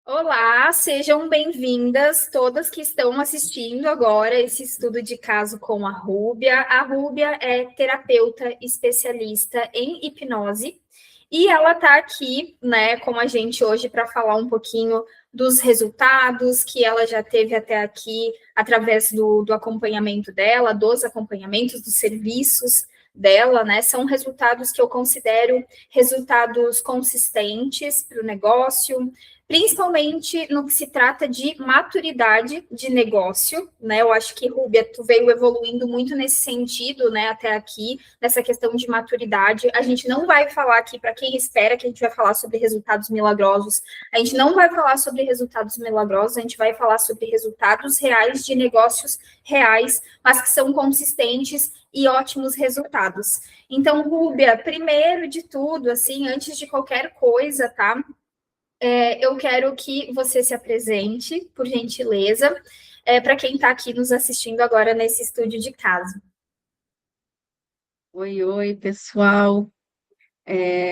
Olá, sejam bem-vindas todas que estão assistindo agora esse estudo de caso com a Rúbia. A Rúbia é terapeuta especialista em hipnose e ela está aqui, né, com a gente hoje para falar um pouquinho dos resultados que ela já teve até aqui através do acompanhamento dela, dos acompanhamentos, dos serviços dela, né? São resultados que eu considero resultados consistentes para o negócio, principalmente no que se trata de maturidade de negócio, né? Eu acho que, Rúbia, tu veio evoluindo muito nesse sentido, né, até aqui, nessa questão de maturidade. A gente não vai falar aqui, para quem espera que a gente vai falar sobre resultados milagrosos, a gente não vai falar sobre resultados milagrosos, a gente vai falar sobre resultados reais de negócios reais, mas que são consistentes e ótimos resultados. Então, Rúbia, primeiro de tudo, assim, antes de qualquer coisa, tá? Eu quero que você se apresente, por gentileza, para quem está aqui nos assistindo agora nesse estúdio de casa. Oi, pessoal.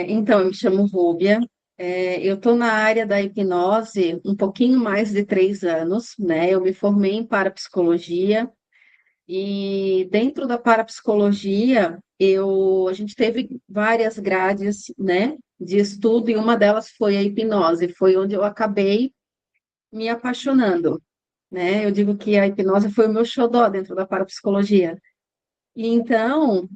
Então, eu me chamo Rúbia. Eu estou na área da hipnose um pouquinho mais de 3 anos, né? Eu me formei em parapsicologia e dentro da parapsicologia a gente teve várias grades, né, de estudo e uma delas foi a hipnose. Foi onde eu acabei me apaixonando, né? Eu digo que a hipnose foi o meu xodó dentro da parapsicologia. E então,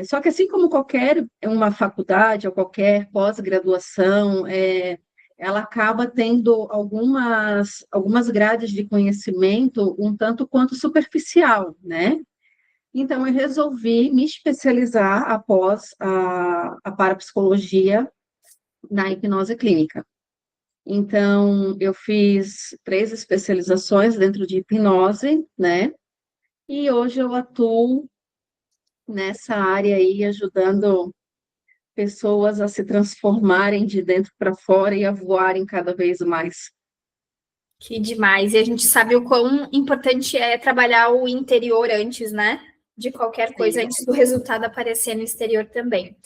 só que assim como qualquer uma faculdade ou qualquer pós-graduação, ela acaba tendo algumas grades de conhecimento um tanto quanto superficial, né? Então, eu resolvi me especializar após a parapsicologia na hipnose clínica. Então, eu fiz 3 especializações dentro de hipnose, né? E hoje eu atuo nessa área aí, ajudando pessoas a se transformarem de dentro para fora e a voarem cada vez mais. Que demais. E a gente sabe o quão importante é trabalhar o interior antes, né? De qualquer coisa, Sim. antes do resultado aparecer no exterior também.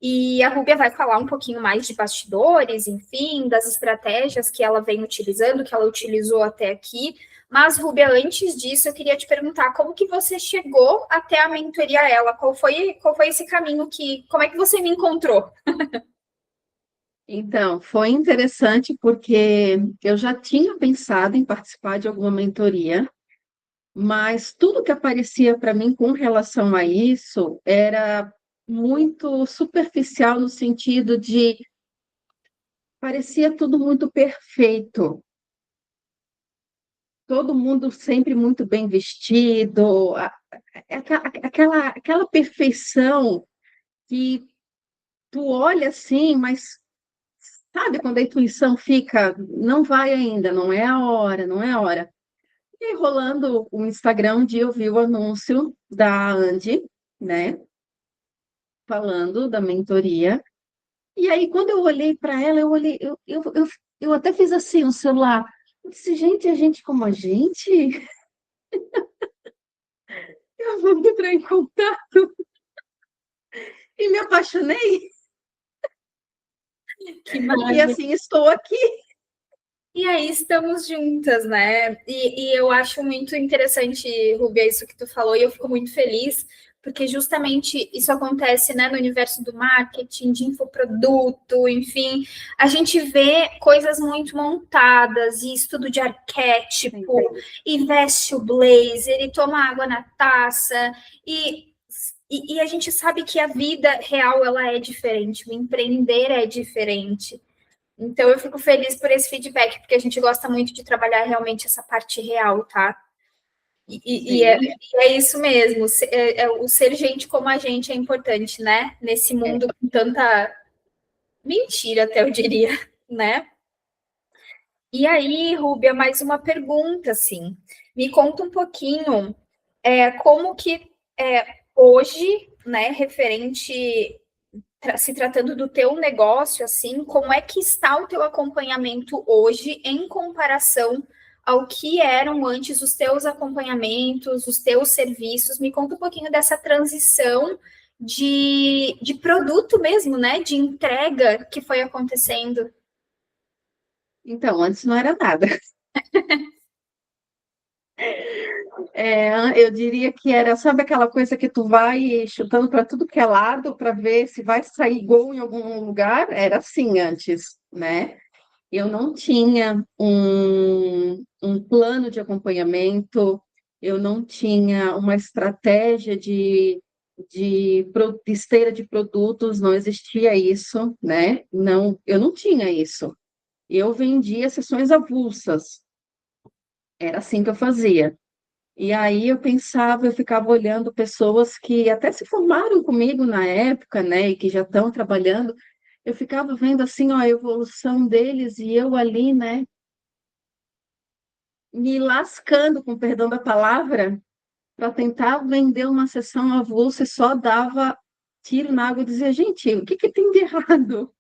E a Rúbia vai falar um pouquinho mais de bastidores, enfim, das estratégias que ela vem utilizando, que ela utilizou até aqui. Mas, Rúbia, antes disso, eu queria te perguntar como que você chegou até a mentoria ela? Qual foi esse caminho como é que você me encontrou? Então, foi interessante porque eu já tinha pensado em participar de alguma mentoria, mas tudo que aparecia para mim com relação a isso era muito superficial no sentido de parecia tudo muito perfeito, todo mundo sempre muito bem vestido, aquela perfeição que tu olha assim, mas sabe quando a intuição fica, não vai ainda, não é a hora, não é a hora. E aí, rolando o Instagram, um dia eu vi o anúncio da Andy, né, falando da mentoria. E aí, quando eu olhei para ela, eu olhei, eu até fiz assim no celular. Eu disse, gente, é gente como a gente? Eu vou entrar em contato. E me apaixonei. Que E maravilha. assim, estou aqui. E aí estamos juntas, né? E eu acho muito interessante, Rubia, isso que tu falou, e eu fico muito feliz, porque justamente isso acontece, né, no universo do marketing, de infoproduto, enfim, a gente vê coisas muito montadas, e estudo de Sim. arquétipo, e veste o blazer, e toma água na taça, e a gente sabe que a vida real, ela é diferente, o empreender é diferente. Então, eu fico feliz por esse feedback, porque a gente gosta muito de trabalhar realmente essa parte real, tá? Sim. E é isso mesmo, o ser gente como a gente é importante, né? Nesse É. mundo com tanta mentira, até eu diria, né? E aí, Rúbia, mais uma pergunta, assim. Me conta um pouquinho como que hoje, né, referente se tratando do teu negócio, assim, como é que está o teu acompanhamento hoje em comparação ao que eram antes os teus acompanhamentos, os teus serviços? Me conta um pouquinho dessa transição de produto mesmo, né? De entrega que foi acontecendo. Então, antes não era nada. Eu diria que era, sabe aquela coisa que tu vai chutando para tudo que é lado para ver se vai sair gol em algum lugar? Era assim antes, né? Eu não tinha um plano de acompanhamento, eu não tinha uma estratégia de esteira de produtos, não existia isso, né? Não, eu não tinha isso. Eu vendia sessões avulsas, era assim que eu fazia. E aí eu pensava, eu ficava olhando pessoas que até se formaram comigo na época, né, e que já estão trabalhando, eu ficava vendo assim, ó, a evolução deles e eu ali, né, me lascando, com perdão da palavra, para tentar vender uma sessão avulsa e só dava tiro na água e dizia, gente, o que que tem de errado?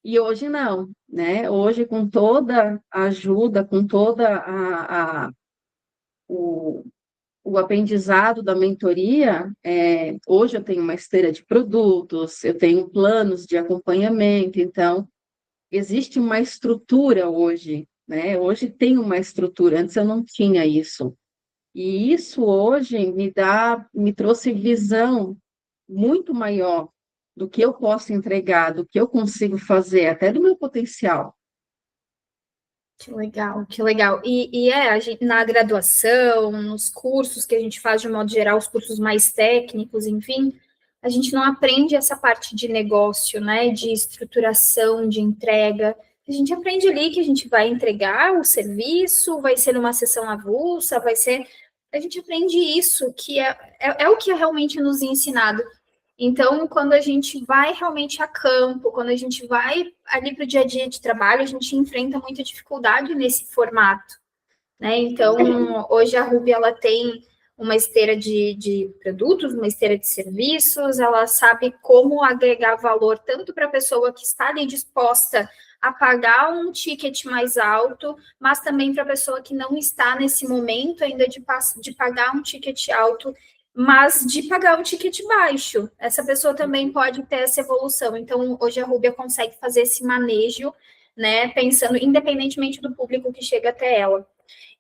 E hoje não, né? Hoje, com toda a ajuda, com toda o, o aprendizado da mentoria, hoje eu tenho uma esteira de produtos, eu tenho planos de acompanhamento, então existe uma estrutura hoje, né? Hoje tem uma estrutura, antes eu não tinha isso. E isso hoje me trouxe visão muito maior do que eu posso entregar, do que eu consigo fazer, até do meu potencial. Que legal, que legal. A gente, na graduação, nos cursos que a gente faz de modo geral, os cursos mais técnicos, enfim, a gente não aprende essa parte de negócio, né? De estruturação, de entrega. A gente aprende ali que a gente vai entregar o serviço, vai ser numa sessão avulsa, vai ser. A gente aprende isso, que é o que é realmente nos ensinado. Então, quando a gente vai realmente a campo, quando a gente vai ali para o dia a dia de trabalho, a gente enfrenta muita dificuldade nesse formato, né? Então, hoje a Ruby ela tem uma esteira de produtos, uma esteira de serviços, ela sabe como agregar valor tanto para a pessoa que está ali disposta a pagar um ticket mais alto, mas também para a pessoa que não está nesse momento ainda de pagar um ticket alto, mas de pagar um ticket baixo. Essa pessoa também pode ter essa evolução. Então, hoje a Rubia consegue fazer esse manejo, né, pensando independentemente do público que chega até ela.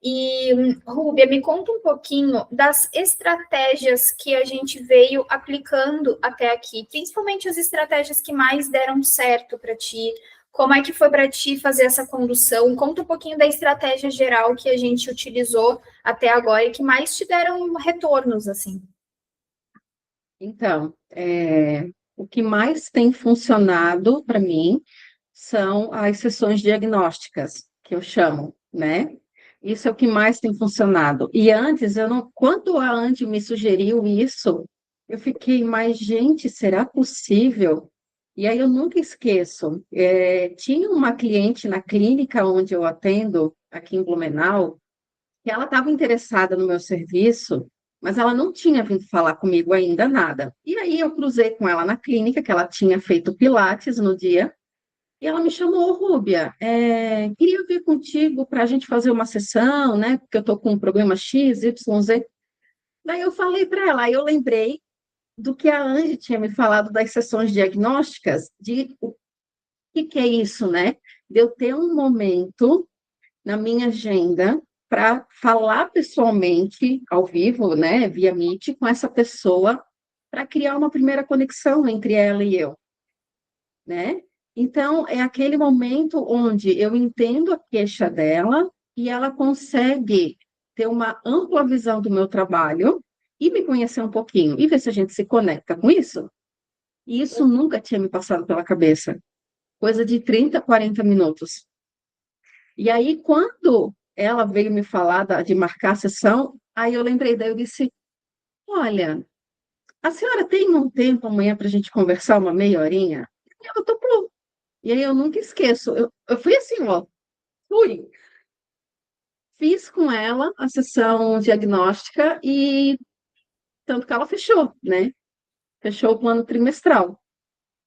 E, Rúbia, me conta um pouquinho das estratégias que a gente veio aplicando até aqui, principalmente as estratégias que mais deram certo para ti. Como é que foi para ti fazer essa condução? Conta um pouquinho da estratégia geral que a gente utilizou até agora e que mais te deram retornos, assim. Então, o que mais tem funcionado para mim são as sessões diagnósticas, que eu chamo, né? Isso é o que mais tem funcionado. E antes, eu não, quando a Andy me sugeriu isso, eu fiquei, mas gente, será possível? E aí eu nunca esqueço. Tinha uma cliente na clínica onde eu atendo, aqui em Blumenau, que ela estava interessada no meu serviço, mas ela não tinha vindo falar comigo ainda nada. E aí eu cruzei com ela na clínica, que ela tinha feito pilates no dia, e ela me chamou, Rúbia, queria vir contigo para a gente fazer uma sessão, né? Porque eu estou com um problema X, Y, Z. Daí eu falei para ela, aí eu lembrei do que a Angie tinha me falado das sessões diagnósticas, de o que é isso, né? De eu ter um momento na minha agenda para falar pessoalmente, ao vivo, né, via Meet, com essa pessoa, para criar uma primeira conexão entre ela e eu, né? Então, é aquele momento onde eu entendo a queixa dela e ela consegue ter uma ampla visão do meu trabalho e me conhecer um pouquinho e ver se a gente se conecta com isso. E isso nunca tinha me passado pela cabeça. Coisa de 30, 40 minutos. E aí, quando ela veio me falar de marcar a sessão, aí eu lembrei, daí eu disse, olha, a senhora tem um tempo amanhã para a gente conversar uma meia horinha? E ela topou. E aí eu nunca esqueço. Eu fui assim, ó, fui. Fiz com ela a sessão diagnóstica e tanto que ela fechou, né? Fechou o plano trimestral.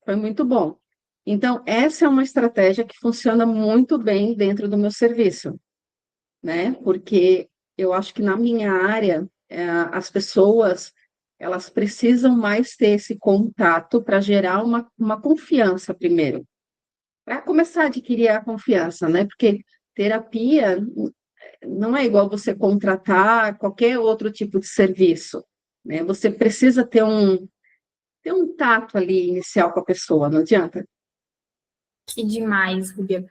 Foi muito bom. Então, essa é uma estratégia que funciona muito bem dentro do meu serviço, né? Porque eu acho que na minha área, as pessoas elas precisam mais ter esse contato para gerar uma confiança primeiro, para começar a adquirir a confiança, né? Porque terapia não é igual você contratar qualquer outro tipo de serviço, né? Você precisa ter um tato ali inicial com a pessoa, não adianta. Que demais, Rubia.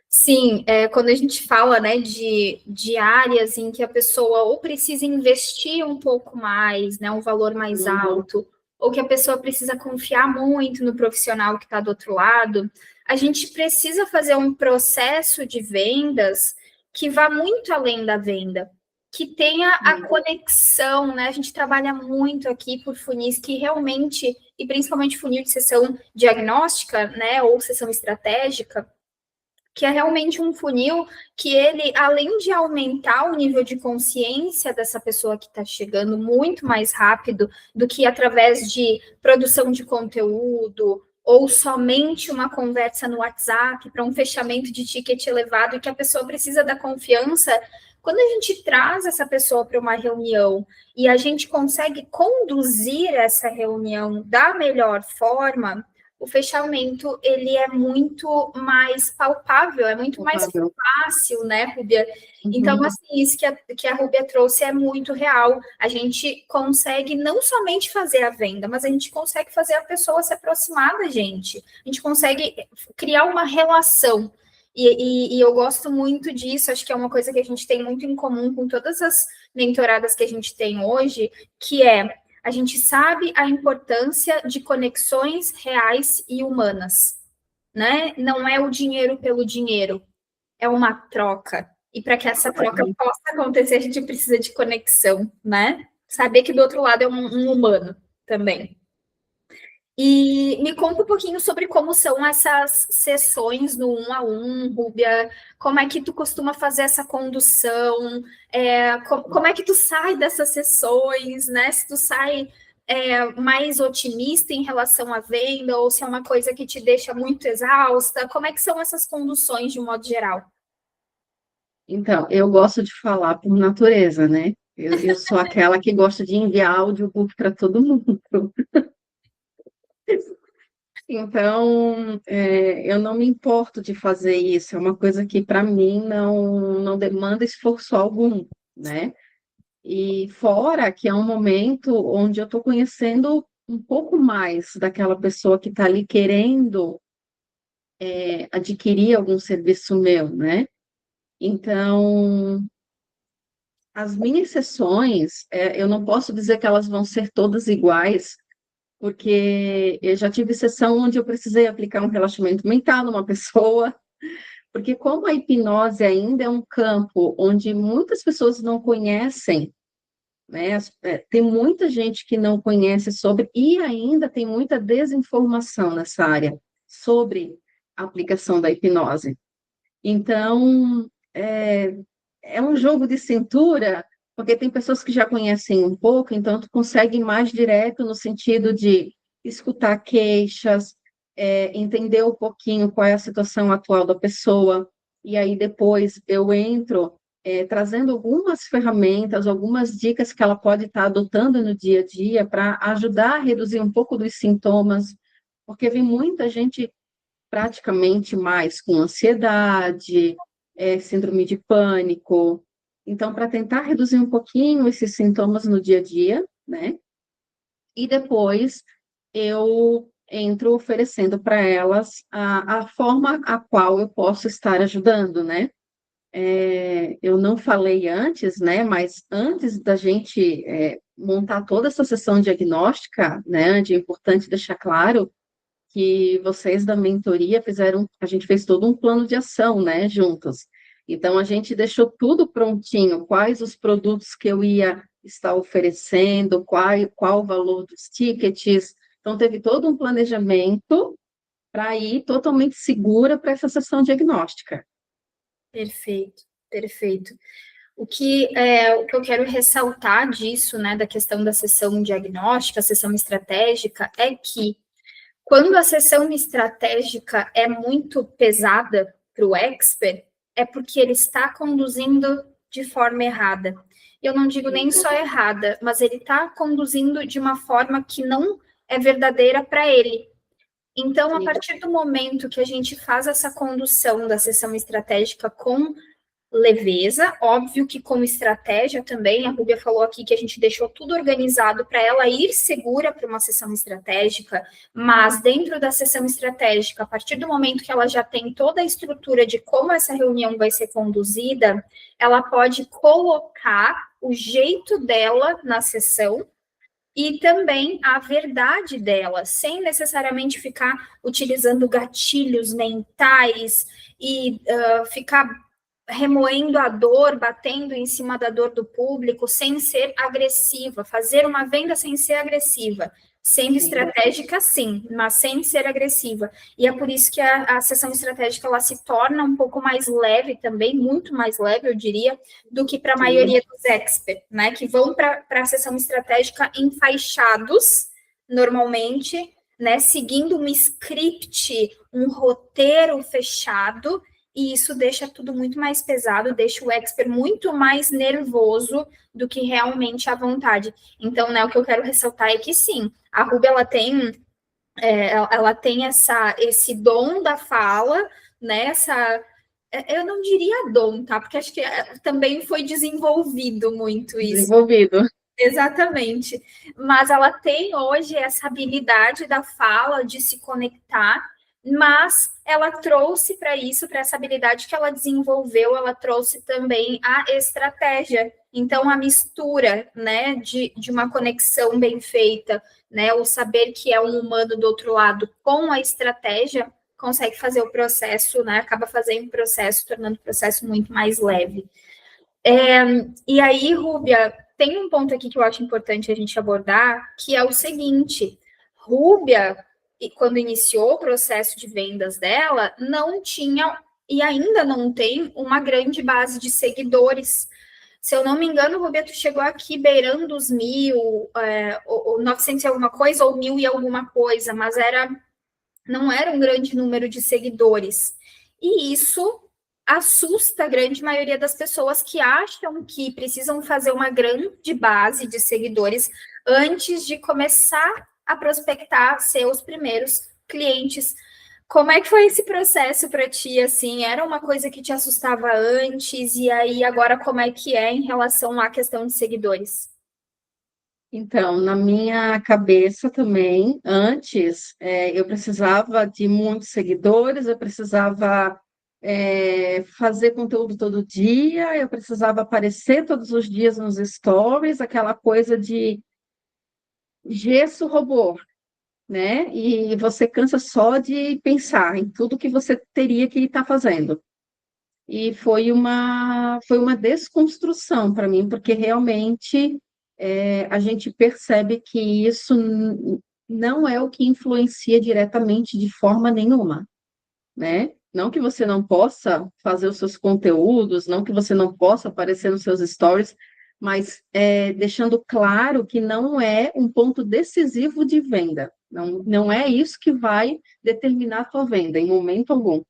Sim, quando a gente fala, né, de áreas em que a pessoa ou precisa investir um pouco mais, né, um valor mais alto, ou que a pessoa precisa confiar muito no profissional que está do outro lado, a gente precisa fazer um processo de vendas que vá muito além da venda, que tenha a conexão, né? A gente trabalha muito aqui por funis que realmente, e principalmente funil de sessão diagnóstica, né, ou sessão estratégica, que é realmente um funil que ele, além de aumentar o nível de consciência dessa pessoa que está chegando muito mais rápido do que através de produção de conteúdo ou somente uma conversa no WhatsApp para um fechamento de ticket elevado e que a pessoa precisa da confiança, quando a gente traz essa pessoa para uma reunião e a gente consegue conduzir essa reunião da melhor forma, o fechamento ele é muito mais palpável, é muito mais Palpável. fácil, né, Rúbia? Então, Uhum. assim, isso que a Rúbia trouxe é muito real. A gente consegue não somente fazer a venda, mas a gente consegue fazer a pessoa se aproximar da gente. A gente consegue criar uma relação. E eu gosto muito disso, acho que é uma coisa que a gente tem muito em comum com todas as mentoradas que a gente tem hoje, que é a gente sabe a importância de conexões reais e humanas, né? Não é o dinheiro pelo dinheiro, é uma troca. E para que essa troca possa acontecer, a gente precisa de conexão, né? Saber que do outro lado é um humano também. E me conta um pouquinho sobre como são essas sessões no 1 a 1, Rúbia. Como é que tu costuma fazer essa condução? Como é que tu sai dessas sessões, né? Se tu sai mais otimista em relação à venda, ou se é uma coisa que te deixa muito exausta? Como é que são essas conduções de um modo geral? Então, eu gosto de falar por natureza, né? Eu sou aquela que gosta de enviar audiobook para todo mundo. Então, eu não me importo de fazer isso, é uma coisa que para mim não demanda esforço algum, né? E fora que é um momento onde eu estou conhecendo um pouco mais daquela pessoa que está ali querendo adquirir algum serviço meu, né? Então, as minhas sessões, eu não posso dizer que elas vão ser todas iguais, porque eu já tive sessão onde eu precisei aplicar um relaxamento mental numa pessoa, porque como a hipnose ainda é um campo onde muitas pessoas não conhecem, né? Tem muita gente que não conhece sobre, e ainda tem muita desinformação nessa área sobre a aplicação da hipnose. Então, é um jogo de cintura, porque tem pessoas que já conhecem um pouco, então tu consegue ir mais direto no sentido de escutar queixas, entender um pouquinho qual é a situação atual da pessoa, e aí depois eu entro trazendo algumas ferramentas, algumas dicas que ela pode estar adotando no dia a dia para ajudar a reduzir um pouco dos sintomas, porque vem muita gente praticamente mais com ansiedade, síndrome de pânico. Então, para tentar reduzir um pouquinho esses sintomas no dia a dia, né? E depois eu entro oferecendo para elas a forma a qual eu posso estar ajudando, né? Eu não falei antes, né? Mas antes da gente montar toda essa sessão diagnóstica, né? É importante deixar claro que vocês da mentoria fizeram, a gente fez todo um plano de ação, né, juntos. Então, a gente deixou tudo prontinho, quais os produtos que eu ia estar oferecendo, qual o valor dos tickets. Então, teve todo um planejamento para ir totalmente segura para essa sessão diagnóstica. Perfeito, perfeito. O que eu quero ressaltar disso, né, da questão da sessão diagnóstica, sessão estratégica, é que quando a sessão estratégica é muito pesada para o expert, é porque ele está conduzindo de forma errada. Eu não digo nem só errada, mas ele está conduzindo de uma forma que não é verdadeira para ele. Então, a Sim. partir do momento que a gente faz essa condução da sessão estratégica com leveza, óbvio que como estratégia também, a Rúbia falou aqui que a gente deixou tudo organizado para ela ir segura para uma sessão estratégica, mas dentro da sessão estratégica, a partir do momento que ela já tem toda a estrutura de como essa reunião vai ser conduzida, ela pode colocar o jeito dela na sessão e também a verdade dela, sem necessariamente ficar utilizando gatilhos mentais e ficar remoendo a dor, batendo em cima da dor do público, sem ser agressiva, fazer uma venda sem ser agressiva, sendo estratégica, sim, mas sem ser agressiva. E é por isso que a sessão estratégica ela se torna um pouco mais leve também, muito mais leve, eu diria, do que para a maioria dos experts, né? Que vão para a sessão estratégica enfaixados, normalmente, né? Seguindo um script, um roteiro fechado, e isso deixa tudo muito mais pesado, deixa o expert muito mais nervoso do que realmente a vontade. Então, né, o que eu quero ressaltar é que sim, a Ruby ela tem esse dom da fala, né? Eu não diria dom, tá? Porque acho que também foi desenvolvido muito isso. Desenvolvido. Exatamente. Mas ela tem hoje essa habilidade da fala, de se conectar, mas ela trouxe para isso, para essa habilidade que ela desenvolveu, ela trouxe também a estratégia. Então, a mistura, né, de uma conexão bem feita, né, o saber que é um humano do outro lado com a estratégia, consegue fazer o processo, né, acaba fazendo o processo, tornando o processo muito mais leve. E aí, Rúbia, tem um ponto aqui que eu acho importante a gente abordar, que é o seguinte: Rúbia, quando iniciou o processo de vendas dela, não tinha e ainda não tem uma grande base de seguidores. Se eu não me engano, Rúbia, tu chegou aqui beirando os 1.000, ou 900 e alguma coisa, ou 1.000 e alguma coisa, mas não era um grande número de seguidores. E isso assusta a grande maioria das pessoas que acham que precisam fazer uma grande base de seguidores antes de começar a prospectar seus primeiros clientes. Como é que foi esse processo para ti, assim? Era uma coisa que te assustava antes, e aí agora como é que é em relação à questão de seguidores? Então, na minha cabeça também, antes, eu precisava de muitos seguidores, eu precisava fazer conteúdo todo dia, eu precisava aparecer todos os dias nos stories, aquela coisa de gesso robô, né? E você cansa só de pensar em tudo que você teria que estar fazendo. E foi uma desconstrução para mim, porque realmente a gente percebe que isso não é o que influencia diretamente de forma nenhuma, né? Não que você não possa fazer os seus conteúdos, não que você não possa aparecer nos seus stories, mas deixando claro que não é um ponto decisivo de venda. Não é isso que vai determinar a tua venda, em momento algum.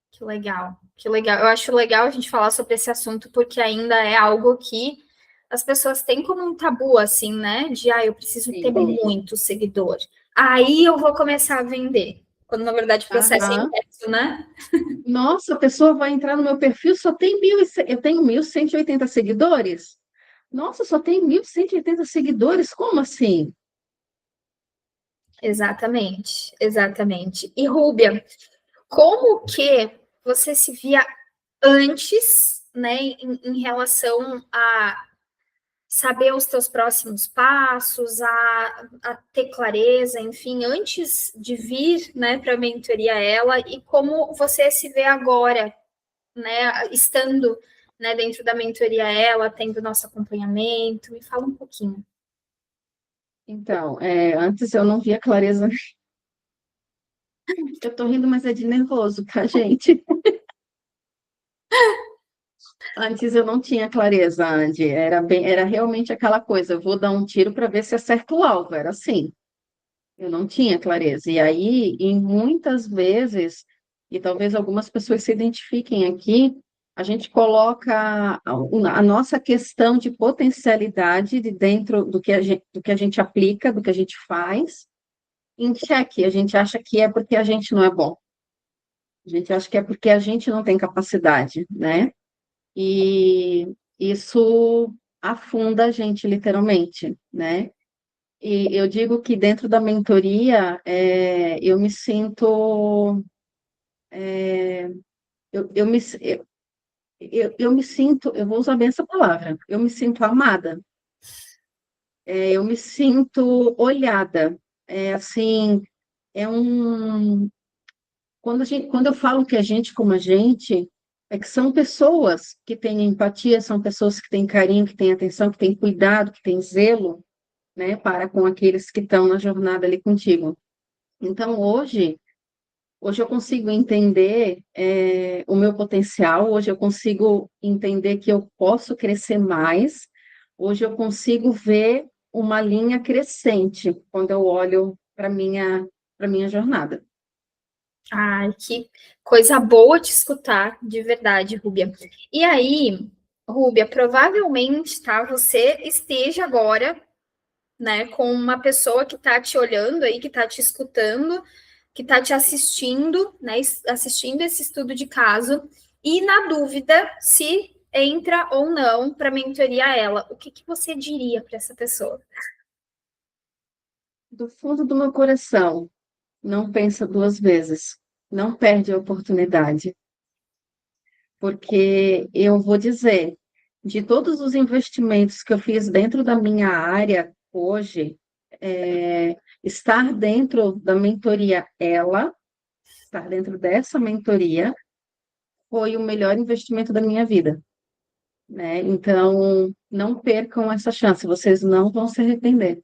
Que legal, que legal. Eu acho legal a gente falar sobre esse assunto, porque ainda é algo que as pessoas têm como um tabu, assim, né? De, eu preciso ter Sim. muito seguidor. Aí eu vou começar a vender. Quando, na verdade, o processo é Aham. inverso, né? Nossa, a pessoa vai entrar no meu perfil, só tem eu tenho 1.180 seguidores? Nossa, só tem 1.180 seguidores? Como assim? Exatamente, exatamente. E, Rúbia, como que você se via antes, né, em relação a saber os teus próximos passos, a ter clareza, enfim, antes de vir, né, para a mentoria ela, e como você se vê agora, né, estando, né, dentro da mentoria ela, tendo nosso acompanhamento, me fala um pouquinho. Então, antes eu não via clareza. Eu tô rindo, mas é de nervoso, tá, gente? Antes eu não tinha clareza, Andy. Era realmente aquela coisa, eu vou dar um tiro para ver se acerta o alvo. Era assim. Eu não tinha clareza. E aí, em muitas vezes, e talvez algumas pessoas se identifiquem aqui, a gente coloca a nossa questão de potencialidade de dentro do que a gente aplica, do que a gente faz, em xeque. A gente acha que é porque a gente não é bom. A gente acha que é porque a gente não tem capacidade, né? E isso afunda a gente, literalmente, né? E eu digo que dentro da mentoria, eu me sinto, eu me, eu me sinto, eu vou usar bem essa palavra, eu me sinto amada, eu me sinto olhada. É assim, é um, quando eu falo que a gente como a gente, é que são pessoas que têm empatia, são pessoas que têm carinho, que têm atenção, que têm cuidado, que têm zelo, né, para com aqueles que estão na jornada ali contigo. Então, hoje eu consigo entender o meu potencial, hoje eu consigo entender que eu posso crescer mais, hoje eu consigo ver uma linha crescente quando eu olho para minha jornada. Ai, que coisa boa de escutar, de verdade, Rúbia. E aí, Rúbia, provavelmente, tá, você esteja agora, né, com uma pessoa que está te olhando aí, que está te escutando, que está te assistindo, né, assistindo esse estudo de caso, e na dúvida se entra ou não para mentoria ela. O que que você diria para essa pessoa? Do fundo do meu coração, não pensa duas vezes, não perde a oportunidade, porque eu vou dizer, de todos os investimentos que eu fiz dentro da minha área hoje, estar dentro da mentoria estar dentro dessa mentoria, foi o melhor investimento da minha vida, né? Então, não percam essa chance, vocês não vão se arrepender.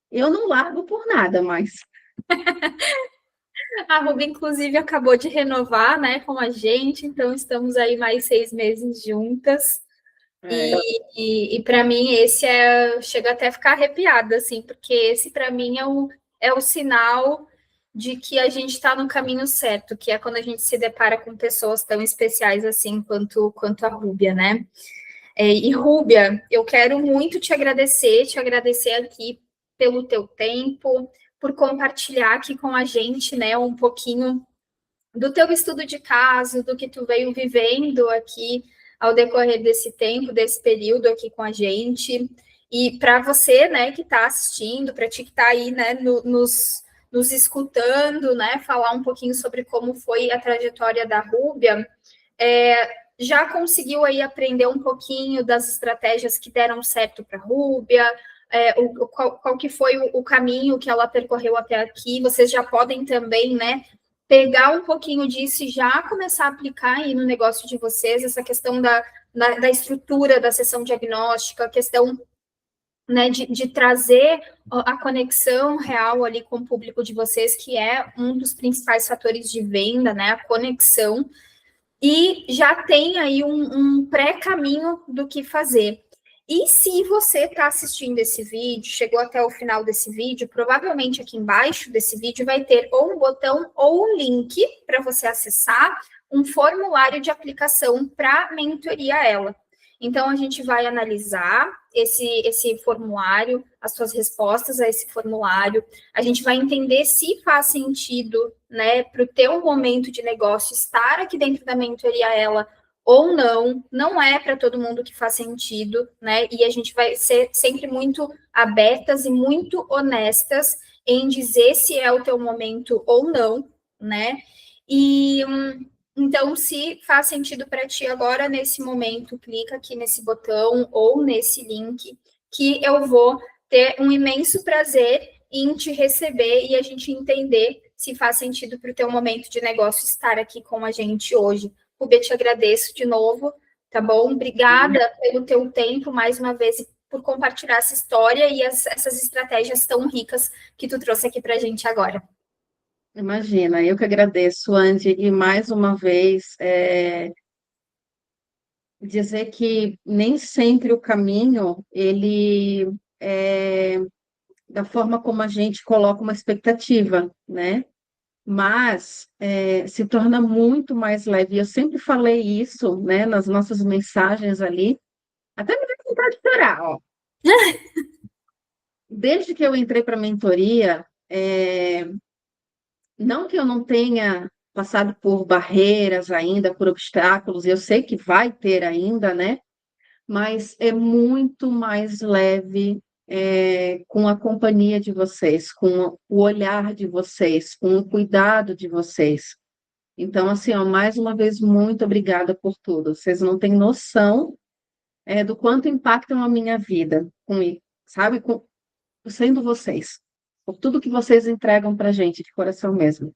Eu não largo por nada, mas A Ruby, inclusive, acabou de renovar, né, com a gente, então estamos aí mais 6 meses juntas. E, é, e para mim, esse chega até a ficar arrepiada, assim, porque esse, para mim, é o sinal de que a gente está no caminho certo, que é quando a gente se depara com pessoas tão especiais assim quanto a Rúbia, né? E Rúbia, eu quero muito te agradecer aqui pelo teu tempo, por compartilhar aqui com a gente, né, um pouquinho do teu estudo de caso, do que tu veio vivendo aqui ao decorrer desse tempo, desse período aqui com a gente. E para você, né, que está assistindo, para ti que está aí, né, nos escutando, né, falar um pouquinho sobre como foi a trajetória da Rúbia, já conseguiu aí aprender um pouquinho das estratégias que deram certo para a Rúbia, qual que foi o caminho que ela percorreu até aqui. Vocês já podem também, né, pegar um pouquinho disso e já começar a aplicar aí no negócio de vocês, essa questão da estrutura da sessão diagnóstica, a questão, né, de trazer a conexão real ali com o público de vocês, que é um dos principais fatores de venda, né, a conexão, e já tem aí um pré-caminho do que fazer. E se você está assistindo esse vídeo, chegou até o final desse vídeo, provavelmente aqui embaixo desse vídeo vai ter ou um botão ou um link para você acessar um formulário de aplicação para mentoria ela. Então, a gente vai analisar esse formulário, as suas respostas a esse formulário, a gente vai entender se faz sentido, né, para o teu momento de negócio estar aqui dentro da mentoria ela ou não, não é para todo mundo que faz sentido, né? E a gente vai ser sempre muito abertas e muito honestas em dizer se é o teu momento ou não, né? E então, se faz sentido para ti agora, nesse momento, clica aqui nesse botão ou nesse link, que eu vou ter um imenso prazer em te receber e a gente entender se faz sentido para o teu momento de negócio estar aqui com a gente hoje. Rubia, te agradeço de novo, tá bom? Obrigada pelo teu tempo, mais uma vez, e por compartilhar essa história e essas estratégias tão ricas que tu trouxe aqui para a gente agora. imagina, eu que agradeço, Andy, e mais uma vez dizer que nem sempre o caminho ele é da forma como a gente coloca uma expectativa, né? Mas se torna muito mais leve. Eu sempre falei isso, né, nas nossas mensagens ali, até me dá vontade de chorar, ó. Desde que eu entrei para a mentoria, Não que eu não tenha passado por barreiras ainda, por obstáculos, eu sei que vai ter ainda, né? Mas é muito mais leve, com a companhia de vocês, com o olhar de vocês, com o cuidado de vocês. Então, assim, ó, mais uma vez, muito obrigada por tudo. Vocês não têm noção, do quanto impactam a minha vida, sabe, sendo vocês, por tudo que vocês entregam para a gente, de coração mesmo.